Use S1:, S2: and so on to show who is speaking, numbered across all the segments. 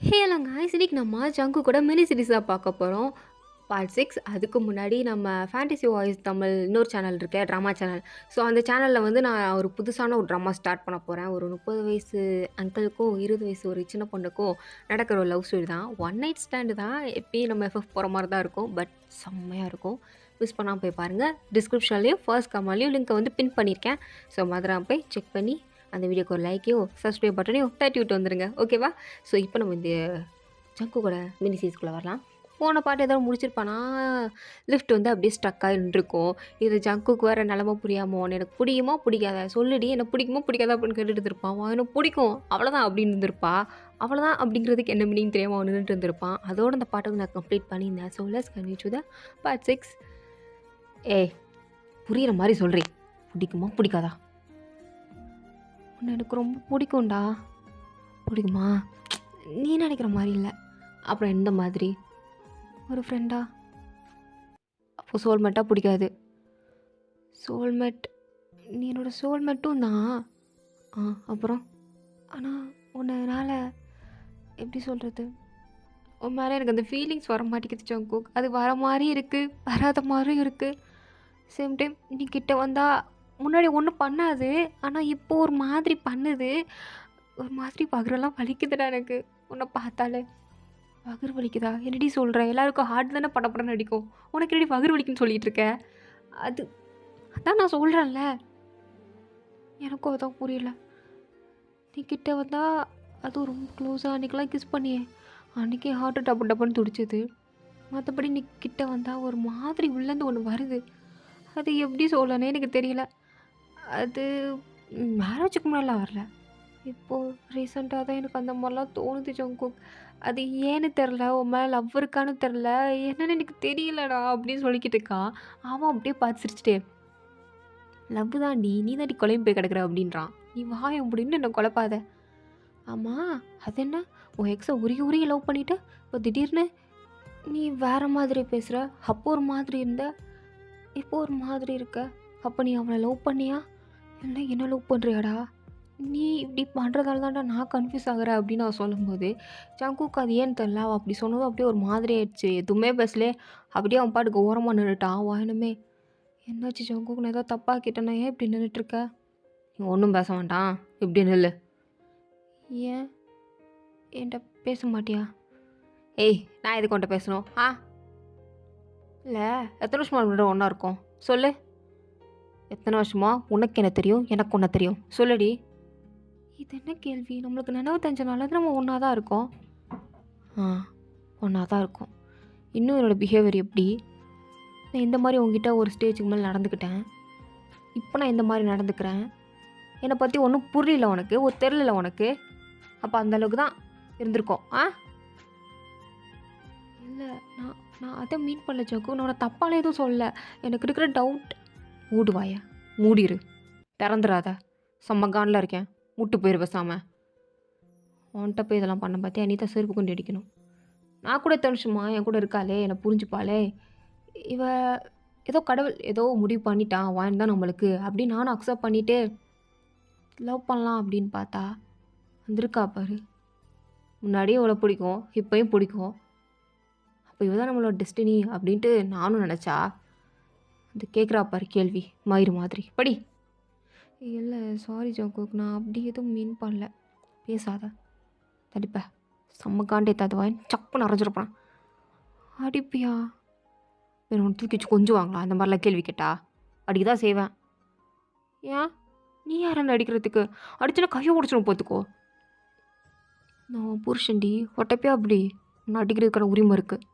S1: Hello guys, இன்னைக்கு நம்ம ஜங்கு கூட மினி சீரிஸாக பார்க்க போகிறோம். பார்ட் 6. அதுக்கு முன்னாடி நம்ம ஃபேண்டசி வாய்ஸ் தமிழ் இன்னொரு சேனல் இருக்கு, ட்ராமா சேனல். ஸோ அந்த சேனலில் வந்து நான் ஒரு புதுசான ஒரு ட்ராமா ஸ்டார்ட் பண்ண போகிறேன். ஒரு 30 வயசு அங்கிளுக்கும் 20 வயசு ஒரு சின்ன பொண்ணுக்கும் நடக்கிற ஒரு லவ் ஸ்டோரி தான். ஒன் நைட் ஸ்டாண்டு தான். எப்பயும் நம்ம எஃப்எஃப் போகிற மாதிரி தான் இருக்கும். பட் செம்மையாக இருக்கும். மிஸ் பண்ணாமல் போய் பாருங்கள். டிஸ்கிரிப்ஷன்லேயும் ஃபர்ஸ்ட் கமெண்ட்லேயும் லிங்க்கை வந்து பின் பண்ணியிருக்கேன். ஸோ மறந்துடாம போய் செக் பண்ணி அந்த வீடியோக்கு ஒரு லைக்கையும் சப்ஸ்கிரைப் பட்டனையும் தட்டி விட்டு வந்துடுங்க. ஓகேவா? ஸோ இப்போ நம்ம இந்த ஜங்கு கூட மினி சீரிஸ்குள்ளே வரலாம். போன பாட்டு ஏதாவது முடிச்சிருப்பானா, லிஃப்ட் வந்து அப்படியே ஸ்டக் ஆகிருக்கும். இது ஜங்குக்கு வேறு நிலமை புரியாமல், உன்னை எனக்கு பிடிக்குமா பிடிக்காத சொல்லுடி, எனக்கு பிடிக்குமா பிடிக்காதா அப்படின்னு கேட்டுட்டு இருப்பான். அவன் எனக்கு பிடிக்கும் அவ்வளோதான் அப்படின்னு இருந்திருப்பா. அவ்வளோதான் அப்படிங்கிறதுக்கு என்ன மீனிங் தெரியாமல் அவன் நின்றுட்டு இருந்திருப்பான். அதோட அந்த பாட்டுக்கு நான் கம்ப்ளீட் பண்ணியிருந்தேன். So let's continue to the part 6. ஏய், புரிகிற மாதிரி சொல்கிறேன். பிடிக்குமா பிடிக்காதா? உன்னை எனக்கு ரொம்ப பிடிக்கும்டா. பிடிக்குமா? நீ நினைக்கிற மாதிரி இல்லை. அப்புறம் எந்த மாதிரி? ஒரு ஃப்ரெண்டா? அப்போ சோல்மேட்டாக பிடிக்காது. சோல்மேட்? நீ என்னோடய சோல்மேட்டும் தான். அப்புறம் ஆனால் உன்னால் எப்படி சொல்கிறது, உன் மேலே எனக்கு அந்த ஃபீலிங்ஸ் வர மாட்டேங்குது ஜங்குக். அது வர மாதிரி இருக்குது, வராத மாதிரியும் இருக்குது. சேம் டைம் நீ கிட்ட வந்தால் முன்னாடி ஒன்றும் பண்ணாது, ஆனால் இப்போ ஒரு மாதிரி பண்ணுது. ஒரு மாதிரி பகரெல்லாம் வலிக்குதுடா எனக்கு உன்னை பார்த்தாலே. வகுறு வலிக்குதா? என்னடி சொல்கிற? எல்லாருக்கும் ஹார்ட் தானே படப்படன்னு அடிக்கும். உனக்கு என்னடி வகுறு வலிக்குன்னு சொல்லிகிட்டு இருக்க? அது அதான் நான் சொல்கிறேன்ல, எனக்கும் அதான் புரியல. நீ கிட்ட வந்தால் அதுவும் ரொம்ப க்ளோஸாக அன்றைக்கெலாம் கிஸ் பண்ணியே, அன்றைக்கே ஹார்ட்டு டப்பு டப்புன்னு துடிச்சது. மற்றபடி நீ கிட்ட வந்தால் ஒரு மாதிரி உள்ளேருந்து ஒன்று வருது. அது எப்படி சொல்லனே எனக்கு தெரியல. அது மேரேஜுக்கு முன்னாடிலாம் வரல, இப்போது ரீசெண்டாக தான் எனக்கு அந்த மாதிரிலாம் தோணுது ஜங்குக். அது ஏன்னு தெரில, உன் மேலே லவ் இருக்கான்னு தெரில, என்னன்னு எனக்கு தெரியலடா அப்படின்னு சொல்லிக்கிட்டு இருக்கான். அவன் அப்படியே பார்த்து சிரிச்சிட்டே, லவ் தாண்டி, நீ தாண்டி கொலையும் போய் கிடக்குற அப்படின்றான். நீ வாய அப்படின்னு என்ன குழப்பாத. ஆமாம், அது என்ன, உன் எக்ஸை உருகி உருகி லவ் பண்ணிவிட்டு இப்போ திடீர்னு நீ வேறு மாதிரி பேசுகிற? அப்போ ஒரு மாதிரி இருந்த, இப்போ ஒரு மாதிரி இருக்க. அப்போ நீ அவனை லவ் பண்ணியா இல்லை என்ன லவ் பண்ணுறியாடா? நீ இப்படி பண்ணுறதால தான்டா நான் கன்ஃபியூஸ் ஆகிறேன் அப்படின்னு அவன் சொல்லும்போது, ஜங்குக்கு அது ஏன்னு தெரில, அவன் அப்படி சொன்னதும் அப்படியே ஒரு மாதிரி ஆயிடுச்சு. எதுவுமே பேசலே, அப்படியே அவன் பாட்டுக்கு ஓரமாக நின்றுட்டான். வாயனுமே, என்னாச்சு ஜங்குக்கு, நான் ஏதோ தப்பாக கேட்டேன்னா ஏன் இப்படி நின்றுட்டுருக்க? நீ ஒன்றும் பேச வேண்டாம், இப்படி நில்லு. ஏன் என்கிட்ட பேச மாட்டியா? ஏய், நான் எதுக்கு உன்கிட்ட பேசணும்? இல்லை, எத்தனை வருஷமா முன்னாடி ஒன்றா இருக்கோம் சொல்லு. எத்தனை வருஷமா? உனக்கு என்ன தெரியும், எனக்கு ஒன்று தெரியும், சொல்லுடி. இது என்ன கேள்வி? நம்மளுக்கு நினைவு தெரிஞ்ச நாள் நம்ம ஒன்றா தான் இருக்கோம். ஒன்றா தான் இருக்கோம். இன்னும் என்னோடய பிஹேவியர் எப்படி? நான் இந்த மாதிரி உங்ககிட்ட ஒரு ஸ்டேஜுக்கு மேலே நடந்துக்கிட்டேன். இப்போ நான் இந்த மாதிரி நடந்துக்கிறேன். என்னை பற்றி ஒன்றும் புரியல உனக்கு, ஒரு தெரியல உனக்கு. அப்போ அந்தளவுக்கு தான் இருந்திருக்கோம். இல்லை, நான் நான் அதை மீன் பண்ணல ஜக்கு. நான் உன்னை தப்பால எதுவும் சொல்லலை. எனக்கு இருக்கிற டவுட். மூடுவாய, மூடிரு, திறந்துடாத. செம்ம இருக்கேன், முட்டு போயிரு பேசாமல். உன்கிட்ட போய் இதெல்லாம் பண்ண பார்த்தியா, நீ தான் செருப்பு கொண்டு அடிக்கணும். நான் கூட தனுஷுமா என் கூட இருக்காளே, என்னை புரிஞ்சுப்பாளே. இவ ஏதோ கடவுள் ஏதோ முடிவு பண்ணிட்டான், வாயின் தான் நம்மளுக்கு அப்படின்னு நானும் அக்செப்ட் பண்ணிவிட்டு லவ் பண்ணலாம் அப்படின்னு பார்த்தா வந்திருக்கா பாரு. முன்னாடியே இவ்வளோ பிடிக்கும், இப்போயும் பிடிக்கும். அப்போ இவ தான் நம்மளோட டெஸ்டினி அப்படின்ட்டு நானும் நினச்சா, அது கேட்குறா பாரு கேள்வி மயிறு மாதிரி. படி. இல்லை சாரி ஜோக்கு, நான் அப்படி எதுவும் மீன் பண்ணல. பேசாத, தடிப்ப. செம்ம காண்டே ததுவாயின் சப்புன்னு அரைஞ்சிருப்பான். அடிப்பியா? வேறு ஒன்று தூக்கி வச்சு கொஞ்சுவாங்களா அந்த மாதிரிலாம் கேள்வி கேட்டா? அடிக்க தான் செய்வேன். ஏன் நீ யாரன்னு அடிக்கிறதுக்கு? அடிச்சுன்னா கையை உடச்சிடும் பார்த்துக்கோ. நான் புருஷன்டி, ஒட்டப்பே அப்படி நான் அடிக்கிறதுக்கான உரிமை இருக்குது.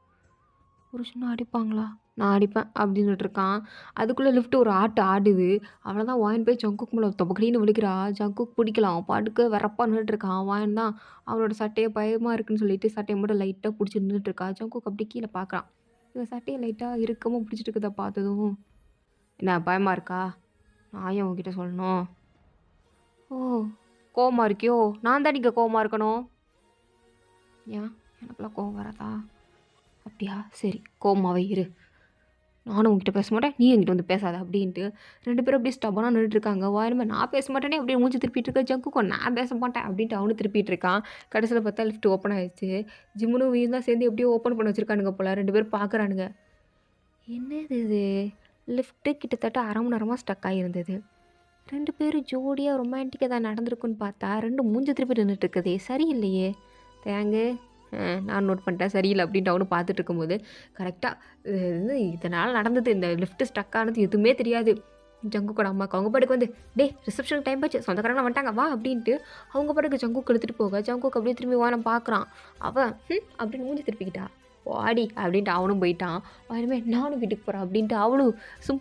S1: புருஷனை அடிப்பாங்களா? நான் அடிப்பேன் அப்படின்னுட்டு இருக்கான். அதுக்குள்ளே லிஃப்ட்டு ஒரு ஆட்டு ஆடுது. அவ்வளோதான், வாயின் போய் ஜங்குக் மேலே தொபக்கடின்னு விழுக்கிறா. ஜங்குக் பிடிக்கலாம், அவன் பாட்டுக்கு வரப்பா நின்றுட்டுருக்கான். வாயின் தான் அவனோட சட்டையை பயமாக இருக்குன்னு சொல்லிட்டு சட்டையை மட்டும் லைட்டாக பிடிச்சி நின்றுட்டுருக்கா. ஜங்குக் அப்படி கீழே பார்க்குறான். இவன் சட்டையை லைட்டாக இறுக்கமாக பிடிச்சிட்டு இருக்கதை பார்த்ததும், என்ன பயமாக இருக்கா? நான் ஏன் உங்ககிட்ட சொல்லணும்? ஓ, கோவமாக இருக்கியோ? நான் தான் நீங்கள் கோவமாக இருக்கணும். ஏன் எனக்குலாம் கோவம் வராதா? அப்படியா? சரி, கோவமாகவே இரு. நானும் உன்கிட்ட பேச மாட்டேன், நீ என்கிட்ட வந்து பேசாத அப்படின்ட்டு 2 பேரும் அப்படியே ஸ்டப்பனா நின்னுட்டுருக்காங்க. வாயினமே நான் பேச மாட்டேனே அப்படியே மூஞ்சி திருப்பிட்டு இருக்க ஜங்குக்கோ நான் பேச மாட்டேன் அப்படின்ட்டு அவனும் திருப்பிட்டு இருக்கான். கடைசியில பார்த்தா லிஃப்ட் ஓப்பன் ஆயிடுச்சு. ஜிம்முனும் வீயும் தான் சேர்ந்து எப்படியோ ஓப்பன் பண்ணி வச்சிருக்கானுங்க போல. 2 பேரும் பார்க்குறானுங்க. என்னது இது? லிஃப்ட்டு கிட்டத்தட்ட 1/2 மணி நேரமா ஸ்டக் ஆகியிருந்தது. 2 பேரும் ஜோடியா ரொமான்டிக்கா தான் நடந்திருக்குன்னு பார்த்தா 2 மூஞ்ச திருப்பி நின்னுட்டு இருக்குதே! சரியில்லையே! தேங்கு நான் நோட் பண்ணிட்டேன். சரியில்ல அப்படின்ட்டு அவனும் பார்த்துட்டு இருக்கும்போது, கரெக்ட்டா இது இதனால நடந்தது. இந்த லிஃப்ட் ஸ்டக் ஆனது எதுவுமே தெரியாது. ஜங்குக்கோட அம்மாவுக்கு அவங்க பாட்டுக்கு வந்து, "டேய் ரிசப்ஷனுக்கு டைம் ஆச்சு. சொந்தக்காரங்கலாம் வந்துட்டாங்க வா" அப்படின்ட்டு அவங்க பாட்டுக்கு ஜங்குக்கு இழுத்துட்டு போக, ஜங்குக்கு அப்படியே திரும்பி வானம் பார்க்குறான். அவன் அப்படின்னு மூஞ்சி திருப்பிக்கிட்டா. "வாடி" அப்படின்ட்டு அவனும் போயிட்டான். இனிமே நானும் வீட்டுக்கு போறேன் அப்படின்ட்டு அவளும்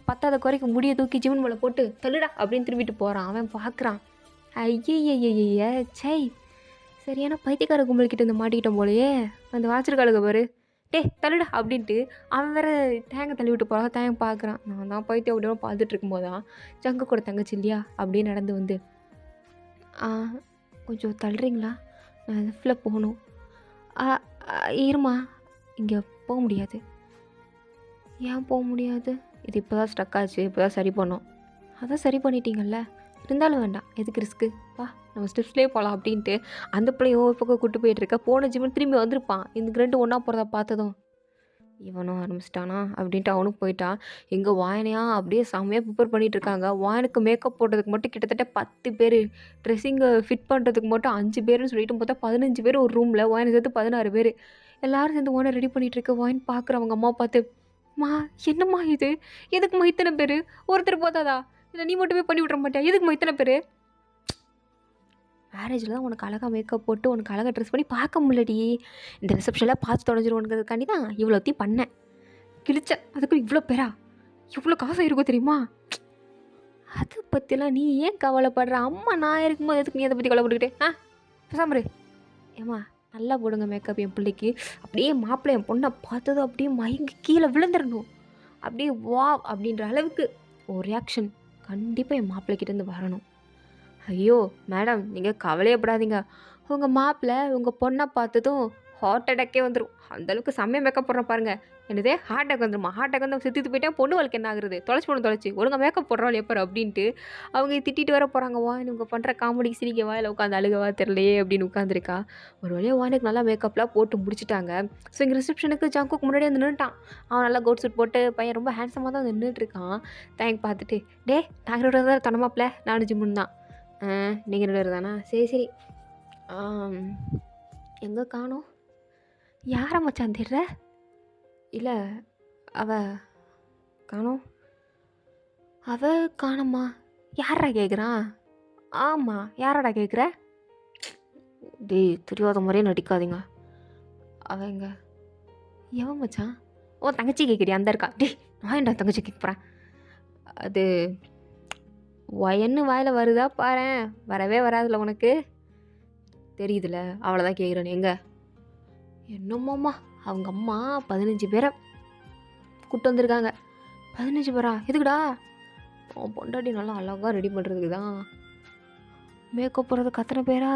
S1: பத்தாத குறைக்கு முடிய தூக்கி ஜிவன் மேல போட்டு, "தள்ளுடா" அப்படின்னு திரும்பிட்டு போறான். அவன் பார்க்குறான். ஐய்யய்யய்யய்ய! ச்சை! சரியான பைத்தியக்கார கும்பல்கிட்ட இருந்து மாட்டிக்கிட்டோம் போலயே! அந்த வாச்சிருக்காளுக பாரு. "டேய் தள்ளுடா" அப்படின்ட்டு அவன் வேற தேங்க தள்ளி விட்டு போறான். தேங்க பார்க்குறான். நான் தான் பைத்தியம் அப்படின்னு பார்த்துட்டு இருக்கும்போது தான் ஜங்கு கூட தங்கச்சி இல்லையா? அப்படியே நடந்து வந்து, "ஆ கொஞ்சம் தள்ளுறீங்களா? நான் லிஃப்ட்ல போகணும்." "ஆ இரும்மா, இங்கே போ முடியாது." "ஏன் போ முடியாது?" "இது இப்போ தான் ஸ்டக் ஆச்சு. இப்போ தான் சரி பண்ணோம்." "அதான் சரி பண்ணிட்டீங்கல்ல. இருந்தாலும் வேண்டாம். எதுக்கு ரிஸ்க்கு? வா நம்ம ஸ்டெப்ஸ்லேயே போகலாம்." அப்படின்ட்டு அந்த பிள்ளையும் ஒரு பக்கம் கூட்டு போயிட்டுருக்க. போன ஜிம்முன்னு திரும்பி வந்திருப்பான். இந்த 2 ஒன்றா போகிறத பார்த்ததும், இவனும் ஆரம்பிச்சிட்டானா அப்படின்ட்டு அவனும் போயிட்டான். எங்கே வாயனையா அப்படியே செம்மையாக ப்ரிப்பேர் பண்ணிகிட்ருக்காங்க. வாயனுக்கு மேக்கப் போடுறதுக்கு மட்டும் கிட்டத்தட்ட 10 பேர், ட்ரெஸ்ஸிங்கை ஃபிட் பண்ணுறதுக்கு மட்டும் 5 பேருன்னு சொல்லிட்டு பார்த்தா 15 பேர் ஒரு ரூமில், வாயனை சேர்த்து 16 பேர். எல்லாரும் சேர்ந்து வாயனை ரெடி பண்ணிகிட்ருக்க. வாயன் பார்க்குற அவங்க அம்மா பார்த்து, "மா என்னம்மா இது? எதுக்கும்மா இத்தனை பேர்? ஒருத்தர் போதாதா? இல்லை நீ மட்டுமே பண்ணி விட்ற மாட்டியா? எதுக்கும்மா இத்தனை பேர்?" மேரேஜில் தான் உனக்கு அழகாக மேக்கப் போட்டு உனக்கு அழகாக ட்ரெஸ் பண்ணி பார்க்க முடியலடி. இந்த ரிசப்ஷனில் பார்த்து தொலைஞ்சிருவோங்கிறதுக்காண்டி தான் இவ்வளோத்தையும் பண்ணேன். கிழிச்சேன். அதுக்கு இவ்வளோ பேரா? எவ்வளோ காசு ஆயிருக்கும் தெரியுமா? அதை பற்றிலாம் நீ ஏன் கவலைப்படுற? அம்மா நான் இருக்கும்போது எதுக்கு நீ அதை பற்றி கவலைப்பட்டுக்கிட்டே? பேசாம இரு. ஏம்மா நல்லா போடுங்க மேக்கப் என் பிள்ளைக்கு. அப்படியே மாப்பிள்ளை என் பொண்ணை பார்த்ததும் அப்படியே மயங்கி கீழே விழுந்துடணும். அப்படியே வா அப்படின்ற அளவுக்கு ஒரு ரியாக்ஷன் கண்டிப்பாக என் மாப்பிள்ளைக்கிட்டேருந்து வரணும். ஐயோ! மேடம் நீங்கள் கவலையேப்படாதீங்க. உங்கள் மாப்பிள்ளை உங்கள் பொண்ணை பார்த்ததும் ஹார்ட் அட்டாக்கே வந்துடும். அந்தளவுக்கு செம்மையா மேக்கப் போடுறேன் பாருங்க. என்னது ஹார்ட் அட்டாக் வந்துருமா? ஹார்ட் அட்டாக் வந்து செத்துட்டு போயிட்டா பொண்ணு வாழ்க்கை என்ன ஆகுறது? தொலைச்சி பொண்ணு தொலைச்சி ஒழுங்கா மேக்கப் போடுறாள் எப்போ அப்படின்ட்டு அவங்க திட்டிட்டு வர போகிறாங்க. வா இவங்க பண்ணுற காமெடிக்கு சிரிக்கவா இல்லை உட்காந்து அழுகவா தெரிலையே அப்படின்னு உட்காந்துருக்கா. ஒரு வழியாக வானுக்கு நல்லா மேக்கப்லாம் போட்டு முடிச்சிட்டாங்க. ஸோ இங்கே ரிசப்ஷனுக்கு ஜங்குக்கு முன்னாடியே வந்து நின்றுட்டான். அவன் நல்லா கோட் சூட் போட்டு பையன் ரொம்ப ஹேண்ட்ஸமாக தான் வந்து நின்றுட்டுருக்கான். தேங்க் பார்த்துட்டு, டே நாங்கள் தான் தனமாப்பில் நானும் ஜிம்முன்னு தான். நீங்கள் 2 பேர் தானா? சரி சரி. எங்கே காணோம்? யாரை மச்சான் தேடுற? இல்லை அவ காணோம். அவ காணோம்மா? யாரா கேட்குறான்? ஆமாம் யாரடா கேட்குற? டேய் தெரியாத மாதிரியே நடிக்காதீங்க. அவ எங்க? எவன் மச்சான்? ஓ தங்கச்சி கேட்குறியா? அந்த இருக்கா? டேய் நான் ஏன்டா தங்கச்சி கேட்க போகிறேன்? அது ஒயன்னு வாயில் வருதா பாரேன். வரவே வராதுல்ல உனக்கு தெரியுதுல்ல. அவளை தான் கேட்குறேன். எங்க? என்னம்மாம்மா அவங்க அம்மா 15 பேரை கூப்பிட்டு வந்திருக்காங்க. 15 பேரா? எதுக்குடா? அவன் பொண்டாட்டி நல்லா அழகாக ரெடி பண்ணுறதுக்கு தான். மேக்கப் போடுறதுக்கு அத்தனை பேரா?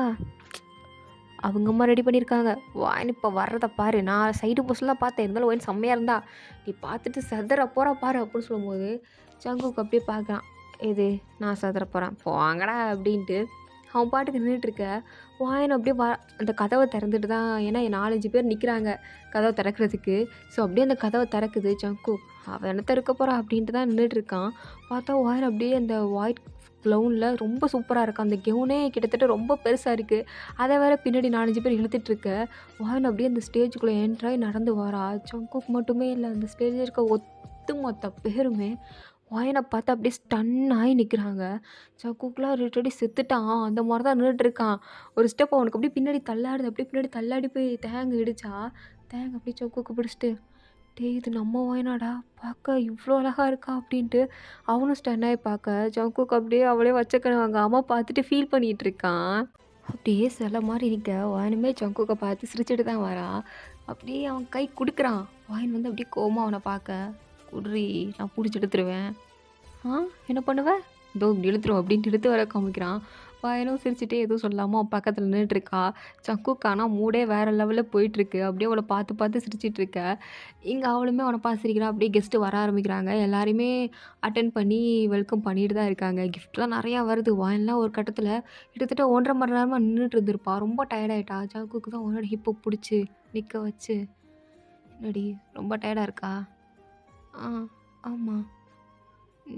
S1: அவங்க அம்மா ரெடி பண்ணியிருக்காங்க. வாயின் இப்போ வர்றதை பாரு. நான் சைடு போஸ்ட்லாம் பார்த்தேன். இருந்தாலும் ஒயின் செம்மையாக இருந்தா நீ பார்த்துட்டு சதற போகிறா பாரு அப்படின்னு சொல்லும்போது ஜங்குக்கு அப்படியே பார்க்குறான். இது நான் சதற போகிறேன் போங்கடா அப்படின்ட்டு அவன் பாட்டுக்கு நின்றுட்டுருக்க. வாயன் அப்படியே அந்த கதவை திறந்துட்டு தான், ஏன்னா 4-5 பேர் நிற்கிறாங்க கதவை திறக்கிறதுக்கு. ஸோ அப்படியே அந்த கதவை திறக்குது ஜங்கு. அவன் என்ன திறக்க போகிறா அப்படின்ட்டு தான் நின்றுட்டுருக்கான். பார்த்தா வாயன் அப்படியே அந்த ஒயிட் க்ளவுனில் ரொம்ப சூப்பராக இருக்கும். அந்த கெவுனே கிட்டத்தட்ட ரொம்ப பெருசாக இருக்குது. அதை வேற பின்னாடி 4-5 பேர் இழுத்துட்ருக்க. வாயன் அப்படியே அந்த ஸ்டேஜுக்குள்ளே என்ட்ராகி நடந்து வரா. ஜங்குக்கு மட்டுமே இல்லை, அந்த ஸ்டேஜில் இருக்க ஒட்டுமொத்த பேருமே வாயனை பார்த்து அப்படியே ஸ்டன் ஆகி நிற்கிறாங்க. ஜங்குக்குலாம் லிட்டரலி செத்துட்டான். அந்த மாதிரி தான் நின்றுட்டுருக்கான். ஒரு ஸ்டெப் அவனுக்கு அப்படியே பின்னாடி தள்ளாடுது. அப்படியே பின்னாடி தள்ளாடி போய் தேங்க இடிச்சா தேங்க அப்படியே ஜங்குக்கு பிடிச்சிட்டு, டேய் இது நம்ம வாயனாடா, பார்க்க இவ்வளோ அழகாக இருக்கா அப்படின்ட்டு அவனும் ஸ்டன் ஆகி பார்க்க ஜங்குக்கு அப்படியே அவளே வச்சக்கணும் அவங்க அம்மா பார்த்துட்டு ஃபீல் பண்ணிகிட்டு இருக்கான். அப்படியே சில மாதிரி நிற்க வாயனுமே ஜங்குக்கை பார்த்து சிரிச்சுட்டு தான் வரா. அப்படியே அவன் கை கொடுக்குறான். வாயன் வந்து அப்படியே கோவமாக அவனை பார்க்க, குட்ரி நான் பிடிச்சி எடுத்துருவேன். என்ன பண்ணுவேன்? இதோ இப்படி இழுத்துருவோம் அப்படின்ட்டு இழுத்து வர காமிக்கிறான். வாயனும் சிரிச்சுட்டே எதுவும் சொல்லாம அவன் பக்கத்துல நின்னுட்டுருக்கா. ஜங்குக்கு ஆனா மூடே வேற லெவல்ல போயிட்டுருக்கு. அப்படியே அவள பார்த்து பார்த்து சிரிச்சுட்டு இருக்க. இங்க அவளுமே அவன பார்த்து சிரிக்கிறா. அப்படியே கெஸ்ட்டு வர ஆரம்பிக்கிறாங்க. எல்லாரையுமே அட்டெண்ட் பண்ணி வெல்கம் பண்ணிட்டு தான் இருக்காங்க. கிஃப்ட்லாம் நெறையா வருது. வாயன்லாம் ஒரு கட்டத்துல கிட்டத்தட்ட 1 1/2 மணி நேரமா நின்னுட்டு இருந்திருப்பா. ரொம்ப டயர்ட் ஆயிட்டா. ஜங்குக்கு தான் அவனோட ஹிப்ப புடிச்சு நிக்க வச்சு, "என்னடி ரொம்ப டயர்டா இருக்கா?" "ஆ, ஆமா."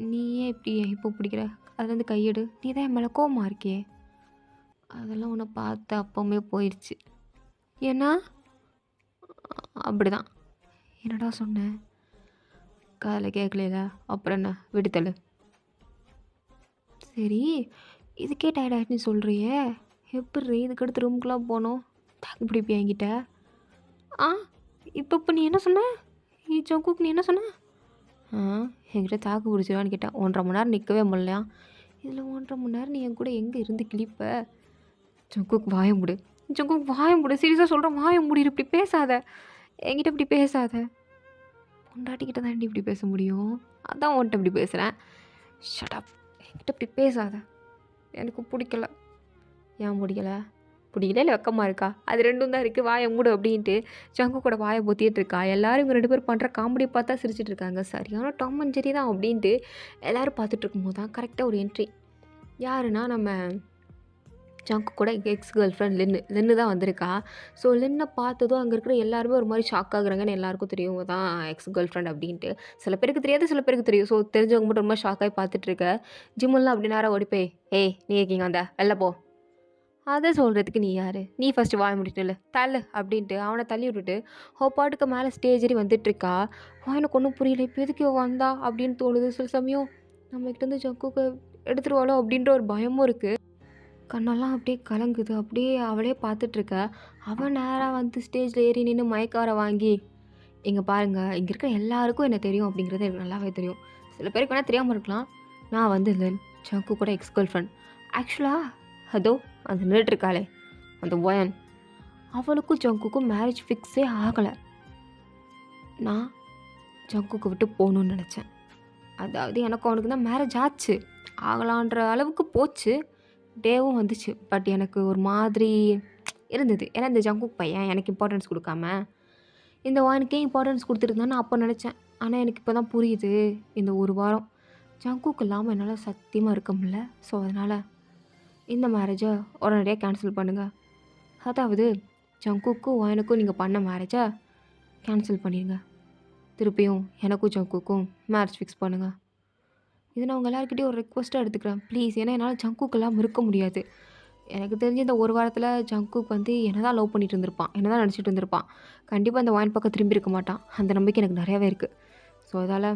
S1: "நீ ஏன் இப்படி என் ஹிப்ப பிடிக்கிற? அதுலேருந்து கை எடு. நீ தான் என் மேல கோவமா இருக்கியே." "அதெல்லாம் உன்ன பார்த்து அப்பமே போயிருச்சு." "ஏன்னா?" "அப்படிதான்." "என்னடா சொன்ன?" "காதுல கேட்கலைல. அப்புறம் என்ன? விடு தள்ளு." "சரி, இதுக்கே டயர்ட் ஆயிட்டுன்னு சொல்றியே, எப்புட்ரி இதுக்கடுத்து ரூமுக்குலாம் போணும்? தாக்கு பிடிப்பியா என்கிட்ட?" "ஆ, இப்ப நீ என்ன சொன்ன? ஜங்குக்கு நீ என்ன சொன்ன?" "ஆ, என்கிட்ட தாக்கு பிடிச்சிருவான்னு கேட்டேன். 1 1/2 மணி நேரம் நிக்கவே முடியலையாம்." "இதில 1 1/2 மணி நேரம் நீ என் கூட எங்க இருந்து கிழிப்ப?" "ஜங்குக் வாய மூடு. ஜங்குக் வாய மூடு. சீரியஸா சொல்றேன் வாய மூடிரு. இப்படி பேசாத. என்கிட்ட இப்படி பேசாத." "பொண்டாட்டிகிட்ட தான்டி இப்படி பேச முடியும். அதான் உன்ட்ட இப்படி பேசுறேன்." "Shut up. என்கிட்ட இப்படி பேசாத. எனக்கு புடிக்கல." "ஏன் புடிக்கல? புடிக்கல இல்ல வெக்கமா இருக்கா?" "அது 2ம் தான் இருக்கு. வாய மூடு" அப்படின்ட்டு ஜங்குக்கோட வாய பொத்திட்டு இருக்கா. எல்லாரும் இவங்க 2 பேரும் பண்ற காமெடிய பார்த்தா சிரிச்சுட்டு இருக்காங்க. சரியான டாம் அண்ட் ஜெர்ரி தான் அப்படின்ட்டு எல்லாரும் பார்த்துட்டு இருக்கும்போது தான் கரெக்ட்டா ஒரு என்ட்ரி. யாருன்னா நம்ம ஜங்குக்கோட எக்ஸ் கேர்ள் ஃப்ரெண்ட் லின்னு தான் வந்திருக்கா. ஸோ லின்ன பார்த்ததும் அங்க இருக்கிற எல்லாருமே ஒரு மாரி ஷாக் ஆகுறாங்கன்னு எல்லாருக்கும் தெரியும். இவ தான் எக்ஸ் கேர்ள் ஃப்ரெண்ட் அப்படின்ட்டு. சில பேருக்கு தெரியாது, சில பேருக்கு தெரியும். ஸோ தெரிஞ்சவங்க மட்டும் ரொம்ப ஷாக் ஆகி பார்த்துட்டு இருக்க. ஜிம்முல்லாம் அப்படி நேரா ஓடி போய், "ஏய் நீ எதுக்கு இங்க வந்த? வெளில போ." "அத சொல்றதுக்கு நீ யாரு? நீ ஃபர்ஸ்ட்டு வாய மூடிட்டு நில்லு. தள்ளு" அப்படின்ட்டு அவன தள்ளி விட்டுட்டு, அவ பாட்டுக்கு மேல ஸ்டேஜ் ஏறி வந்துட்டுருக்கா. எனக்கு ஒண்ணும் புரியல. இப்ப எதுக்கு இவ வந்தா? அப்படின்னு தோணுது. சில சமயம் நம்மகிட்டருந்து ஜங்குக்க எடுத்துருவாளோ அப்படின்ற ஒரு பயமும் இருக்கு. கண்ணெல்லாம் அப்படியே கலங்குது. அப்படியே அவளே பார்த்துட்ருக்க. அவ நேரா வந்து ஸ்டேஜ்ல ஏறி நின்னு மைக் வேற வாங்கி, "இங்க பாருங்க, இங்க இருக்கிற எல்லாருக்கும் என்ன தெரியும் அப்படிங்கிறது எனக்கு நல்லாவே தெரியும். சில பேருக்கு வேணா தெரியாம இருக்கலாம். நான் வந்து லின், ஜங்குக்கோட எக்ஸ் கேர்ள் ஃப்ரெண்ட். ஆக்சுவலா அதோ அந்த நின்னுட்ருக்காளே, அந்த ஒயன், அவளுக்கும் ஜங்குக்கும் மேரேஜ் ஃபிக்ஸே ஆகல. நான் ஜங்குக்க விட்டு போணும்னு நெனச்சேன். அதாவது எனக்கும் அவனுக்கும் தான் மேரேஜ் ஆச்சு. ஆகலான்ற அளவுக்கு போச்சு. டேவும் வந்துச்சு. பட் எனக்கு ஒரு மாதிரி இருந்தது. ஏன்னா இந்த ஜங்குக் பையன் எனக்கு இம்பார்ட்டன்ஸ் குடுக்காம, இந்த ஒயனுக்கே இம்பார்ட்டன்ஸ் குடுத்துருந்தான்னு நான் அப்ப நெனச்சேன். ஆனா எனக்கு இப்ப தான் புரியுது. இந்த 1 வாரம் ஜங்குக் இல்லாம என்னால சத்தியமா இருக்க முடியல. ஸோ அதனால இந்த மேரேஜ உடனடியா கேன்சல் பண்ணுங்க. அதாவது ஜங்குக்கும் ஒயனுக்கும் நீங்க பண்ண மேரேஜ கேன்சல் பண்ணிருங்க. திருப்பியும் எனக்கும் ஜங்குக்கும் மேரேஜ் ஃபிக்ஸ் பண்ணுங்க. இத நான் உங்க எல்லார்கிட்டயும் ஒரு ரெக்வெஸ்ட்டா எடுத்துக்கிறேன். ப்ளீஸ். ஏன்னா என்னால ஜங்குக் இல்லாம இருக்க முடியாது. எனக்கு தெரிஞ்சு இந்த 1 வாரத்தில ஜங்குக் வந்து என்ன தான் லவ் பண்ணிட்டு இருந்திருப்பான். என்ன தான் நடிச்சிட்டு இருந்திருப்பான். கண்டிப்பா இந்த ஒயின் பக்கம் திரும்பி இருக்க மாட்டான். அந்த நம்பிக்கை எனக்கு நெறையாவே இருக்கு. ஸோ அதால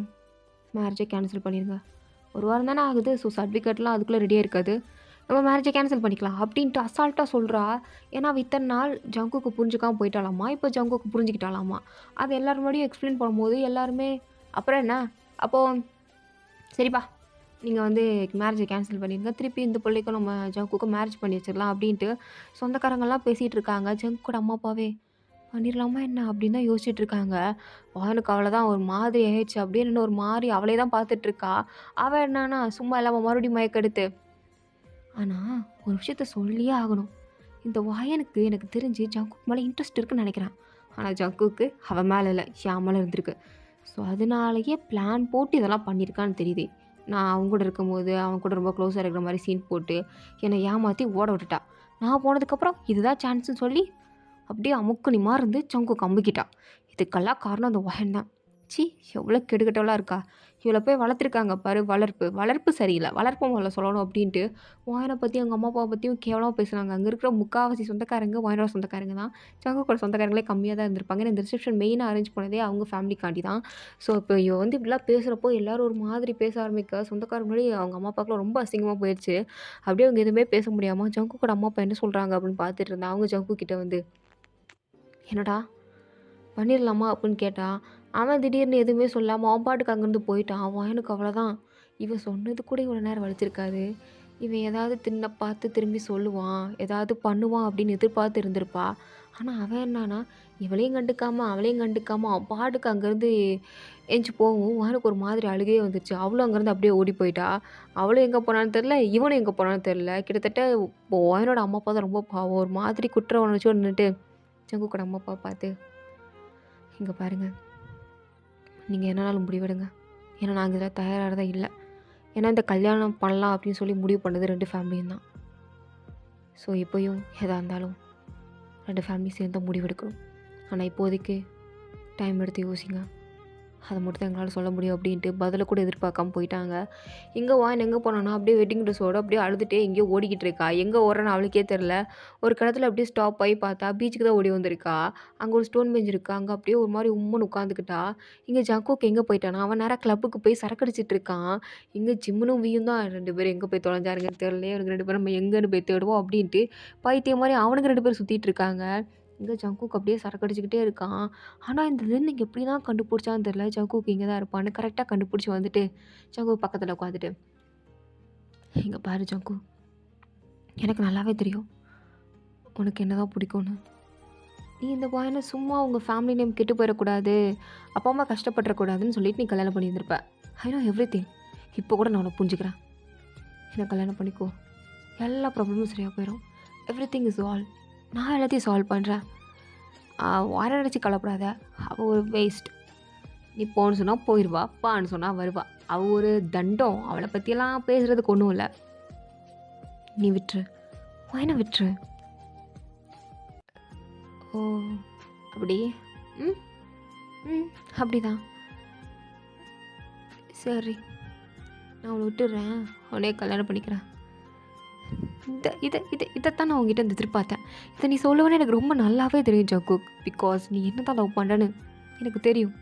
S1: மேரேஜ கேன்சல் பண்ணிருங்க. 1 வாரம் தானே ஆகுது. ஸோ சர்டிஃபிகேட்லாம் அதுக்குள்ள ரெடியா இருக்காது. நம்ம மேரேஜ கேன்சல் பண்ணிக்கலாம் அப்டின்ட்டு அசால்ட்டா சொல்றா. ஏன்னா அவ இத்தன நாள் ஜங்குக்கு புரிஞ்சுக்காம போயிட்டாளாமா. இப்போ ஜங்குக்கு புரிஞ்சுக்கிட்டாளாமா. அது எல்லார் முன்னாடியும் எக்ஸ்ப்ளைன் பண்ணும்போது எல்லாருமே, "அப்புறம் என்ன? அப்போ சரிப்பா. நீங்க வந்து மேரேஜ கேன்சல் பண்ணிருங்க. திருப்பி இந்த புள்ளைக்கும் நம்ம ஜங்குக்கும் மேரேஜ் பண்ணி வச்சிரலாம்" அப்படின்ட்டு சொந்தக்காரங்கலாம் பேசிட்டு இருக்காங்க. ஜங்குக்கோட அம்மா, அப்பாவே "பண்ணிரலாமா என்ன?" அப்படின்னு தான் யோசிச்சுட்டு இருக்காங்க. அவனுக்கு அவ்வளோதான் ஒரு மாதிரி ஆயிடுச்சு. அப்படியே நின்னு ஒரு மாரி அவளே தான் பார்த்துட்டு இருக்கா. அவ என்னன்னா சும்மா இல்லாம மறுபடியும் மயக்கெடுத்து, "ஆனா ஒரு விஷயத்த சொல்லியே ஆகணும். இந்த வாயனுக்கு எனக்கு தெரிஞ்சு ஜங்குக் மேல இன்ட்ரெஸ்ட் இருக்குன்னு நெனைக்கிறேன். ஆனா ஜங்குக்கு அவன் மேல இல்ல, என் மேல இருந்திருக்கு. ஸோ அதனாலேயே பிளான் போட்டு இதெல்லாம் பண்ணியிருக்கான்னு தெரியுது. நான் அவங்க கூட இருக்கும்போது, அவன் கூட ரொம்ப க்ளோஸா இருக்கிற மாரி சீன் போட்டு, என்னை ஏமாத்தி ஓட விட்டுட்டா. நான் போனதுக்கப்புறம் இதுதான் சான்ஸ்ன்னு சொல்லி, அப்படியே அமுக்குனி மாரி இருந்து ஜங்குக் அமுக்கிட்டா. இதுக்கெல்லாம் காரணம் அந்த ஒயன் தான். ச்சீ! எவ்வளோ கெடுகெட்டவளா இருக்கா! இவள போய் வளர்த்துருக்காங்க பாரு வளர்ப்பு. வளர்ப்பு சரியில்ல. வளர்ப்ப முதல்ல சொல்லணும் அப்படின்ட்டு, ஒயன பத்தி அவங்க அம்மா, அப்பாவ பத்தியும் கேவலமா பேசுனாங்க. அங்க இருக்கிற முக்காவாசி சொந்தக்காரங்க ஒயனோட சொந்தக்காரங்க தான். ஜங்குக்கோட சொந்தக்காரங்களே கம்மியா தான் இருந்திருப்பாங்க. ஏன்னா இந்த ரிசப்ஷன் மெயினா அரேஞ்ச் பண்ணதே அவங்க ஃபேமிலிக்காண்டி தான். ஸோ இப்போ இவ வந்து இப்படிலாம் பேசுறப்போ எல்லாரும் ஒரு மாதிரி பேச ஆரம்பிக்க, சொந்தக்காரங்க முன்னாடி அவங்க அம்மா, அப்பாவுக்குலாம் ரொம்ப அசிங்கமா போயிருச்சு. அப்படியே அவங்க எதுவுமே பேச முடியாம ஜங்குக்கோட அம்மா, அப்பா என்ன சொல்றாங்க அப்படின்னு பார்த்துட்டு இருந்தா. அவங்க ஜங்கு கிட்ட வந்து, "என்னடா பண்ணிரலாமா?" அப்படின்னு கேட்டா, அவன் திடீர்னு எதுவுமே சொல்லாம அவன் பாட்டுக்கு அங்கேருந்து போயிட்டான். அவனுக்கு அவ்வளோதான். இவ சொன்னது கூட இவ்வளோ நேரம் வலிச்சிருக்காது. இவன் ஏதாவது பார்த்து திரும்பி சொல்லுவான், ஏதாவது பண்ணுவான் அப்படின்னு எதிர்பார்த்து இருந்திருப்பா. ஆனா அவன் என்னான்னா, இவளையும் கண்டுக்காம, அவளையும் கண்டுக்காம அவன் பாட்டுக்கு அங்கேருந்து எந்திச்சு போவும், வானுக்கு ஒரு மாதிரி அழுகையே வந்துருச்சு. அவளும் அங்கேருந்து அப்படியே ஓடி போயிட்டா. அவளும் எங்க போனான்னு தெரியல, இவனும் எங்க போனான்னு தெரியல. கிட்டத்தட்ட இப்போ ஒயனோட அம்மா, அப்பா தான் ரொம்ப பாவம். ஒரு மாதிரி குற்ற உணர்ச்சியோட நின்னுட்டு, ஜங்குக்கோட அம்மா, அப்பாவ பார்த்து, "இங்க பாருங்க, நீங்க என்னனாலும் முடிவெடுங்க. ஏன்னா நாங்க இதில தயாராறதா இல்ல. ஏன்னா இந்த கல்யாணம் பண்ணலாம் அப்படின்னு சொல்லி முடிவு பண்ணது 2 ஃபேமிலியும் தான். ஸோ இப்பயும் எதா இருந்தாலும் 2 ஃபேமிலி சேர்ந்து தான் முடிவெடுக்கணும். ஆனா இப்போதைக்கு டைம் எடுத்து யோசிங்க. அத மட்டும் தான் எங்களால சொல்ல முடியும்" அப்படின்ட்டு பதில கூட எதிர்பார்க்காம போயிட்டாங்க. எங்க வாயின் எங்க போனான்னா, அப்படியே வெட்டிங் ட்ரெஸ்ஸோட அப்படியே அழுதுட்டே எங்கேயோ ஓடிக்கிட்டு இருக்கா. எங்க ஓடுறான்னு அவளுக்கே தெரியல. ஒரு கட்டத்துல அப்படியே ஸ்டாப் ஆயி பார்த்தா, பீச்சுக்கு தான் ஓடி வந்திருக்கா. அங்க ஒரு ஸ்டோன் பெஞ்ச் இருக்கு. அங்க அப்படியே ஒரு மாரி உம்முன்னு உட்காந்துக்கிட்டா. இங்க ஜங்குக் எங்க போயிட்டான்னா, அவன் நேரா கிளப்புக்கு போய் சரக்கு அடிச்சிட்டு இருக்கான். இங்க ஜிம்முனும் வியும் தான் 2 பேரும் எங்க போய் தொலைஞ்சாருங்கன்னு தெரியலையே. இவனுங்க 2 பேரும் நம்ம எங்கன்னு போய் தேடுவோம் அப்படின்ட்டு, பைத்தியம் மாரி அவனுங்க 2 பேரும் சுத்திட்டு இருக்காங்க. இங்க ஜங்குக் அப்படியே சரக்கு அடிச்சுக்கிட்டே இருக்கான். ஆனா, இந்த லின் எப்படி தான் கண்டுபிடிச்சான்னு தெரியல. ஜங்குக் இங்க தான் இருப்பான்னு கரெக்ட்டா கண்டுபிடிச்சு வந்துட்டு, ஜங்குக் பக்கத்துல உட்காந்துட்டு, "இங்க பாரு ஜங்கு, எனக்கு நல்லாவே தெரியும். உனக்கு என்னதான் பிடிக்கும்னு. நீ இந்த பையன சும்மா உங்க ஃபேமிலி நேம் கெட்டு போயிறக்கூடாது. அப்பா, அம்மா கஷ்டப்பட்டுறக்கூடாதுன்னு சொல்லிட்டு நீ கல்யாணம் பண்ணியிருந்திருப்ப. I know everything. இப்போ கூட நான் உன்ன புரிஞ்சுக்கிறேன். என்ன கல்யாணம் பண்ணிக்கோ. எல்லா ப்ராப்ளமும் சரியா போயிரும். Everything is all. நான் எல்லாத்தையும் சால்வ் பண்றேன். வார நினைச்சு கவலைப்படாத. அவ ஒரு வேஸ்ட். நீ போன்னு சொன்னா போயிருவா. வான்னு சொன்னா வருவா. அவ ஒரு தண்டம். அவள பத்தியெல்லாம் பேசுறதுக்கு ஒண்ணும் இல்ல. நீ விட்டுரு. வாயின விட்டுரு." "ஓ! அப்படி? ம், ம். அப்படிதான். சரி. நான் அவள விட்டுர்றேன். உன்னையே கல்யாணம் பண்ணிக்கிறேன்." இதத்தான் நான் உன்கிட்ட இருந்து எதிர்பார்த்தேன். இத நீ சொல்லுவேன்னு எனக்கு ரொம்ப நல்லாவே தெரியும் ஜங்குக். பிகாஸ் நீ என்னதான் லவ் பண்றன்னு எனக்கு தெரியும்.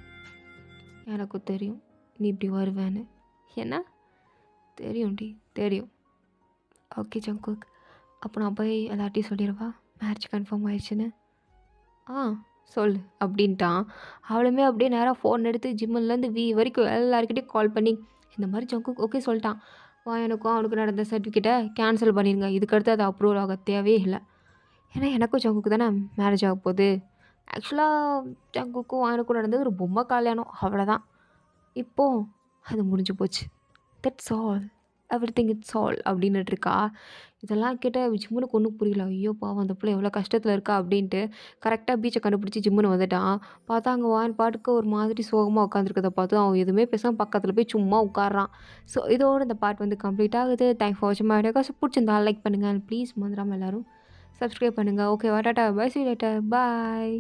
S1: எனக்கும் தெரியும். நீ இப்படி வருவேன்னு. என்ன? தெரியும்டி. தெரியும். Okay Jungkook. அப்போ நான் போய் எல்லார்ட்டயும் சொல்லிடவா? மேரேஜ் கன்ஃபார்ம் ஆயிடுச்சுன்னு. "ஆ சொல்லு" அப்படின்ட்டான். அவளுமே அப்படியே நேரா ஃபோன் எடுத்து ஜிம்முலேருந்து வரைக்கும் எல்லார்கிட்டயும் கால் பண்ணி, இந்த மாரி ஜங்குக் ஓகே சொல்ட்டான். எனக்கும் அவனுக்கும் நடந்த சர்டிஃபிகேட்ட கேன்சல் பண்ணிருங்க. இதுக்கடுத்து அது அப்ரூவல் ஆக தேவையே இல்ல. ஏன்னா எனக்கும் ஜங்குக்கு தானே மேரேஜ் ஆக போகுது. ஆக்சுவலா ஜங்குக்கும் எனக்கும் நடந்தது ஒரு பொம்மை கல்யாணம். அவ்வளோதான். இப்போ அது முடிஞ்சு போச்சு. That's all. Everything it's all அப்படின்னுட்டு இருக்கா. இதெல்லாம் கேட்டா ஜிம்முனுக்கு ஒன்றும் புரியல. ஐயோ பாவம் அந்த பிள்ளை எவ்வளோ கஷ்டத்தில் இருக்கா அப்படின்ட்டு கரெக்டாக பீச்சை கண்டுபிடிச்சி ஜிம்முன்னு வந்துட்டான். பார்த்தா அங்கே வான் பாட்டுக்கு ஒரு மாதிரி சோகமாக உட்காந்துருக்கத பார்த்து அவன் எதுவுமே பேசாமல் பக்கத்தில் போய் சும்மா உட்கார்றான். ஸோ இதோட இந்த பார்ட் வந்து கம்ப்ளீட் ஆகுது. தேங்க்ஸ் ஃபார் வாட்சிங் மை வீடியோ. ஸோ பிடிச்சிருந்தா லைக் பண்ணுங்கள். ப்ளீஸ் மறந்துடாமல் எல்லோரும் சப்ஸ்கிரைப் பண்ணுங்கள். ஓகேவா? டாட்டா bye. See you later. Bye.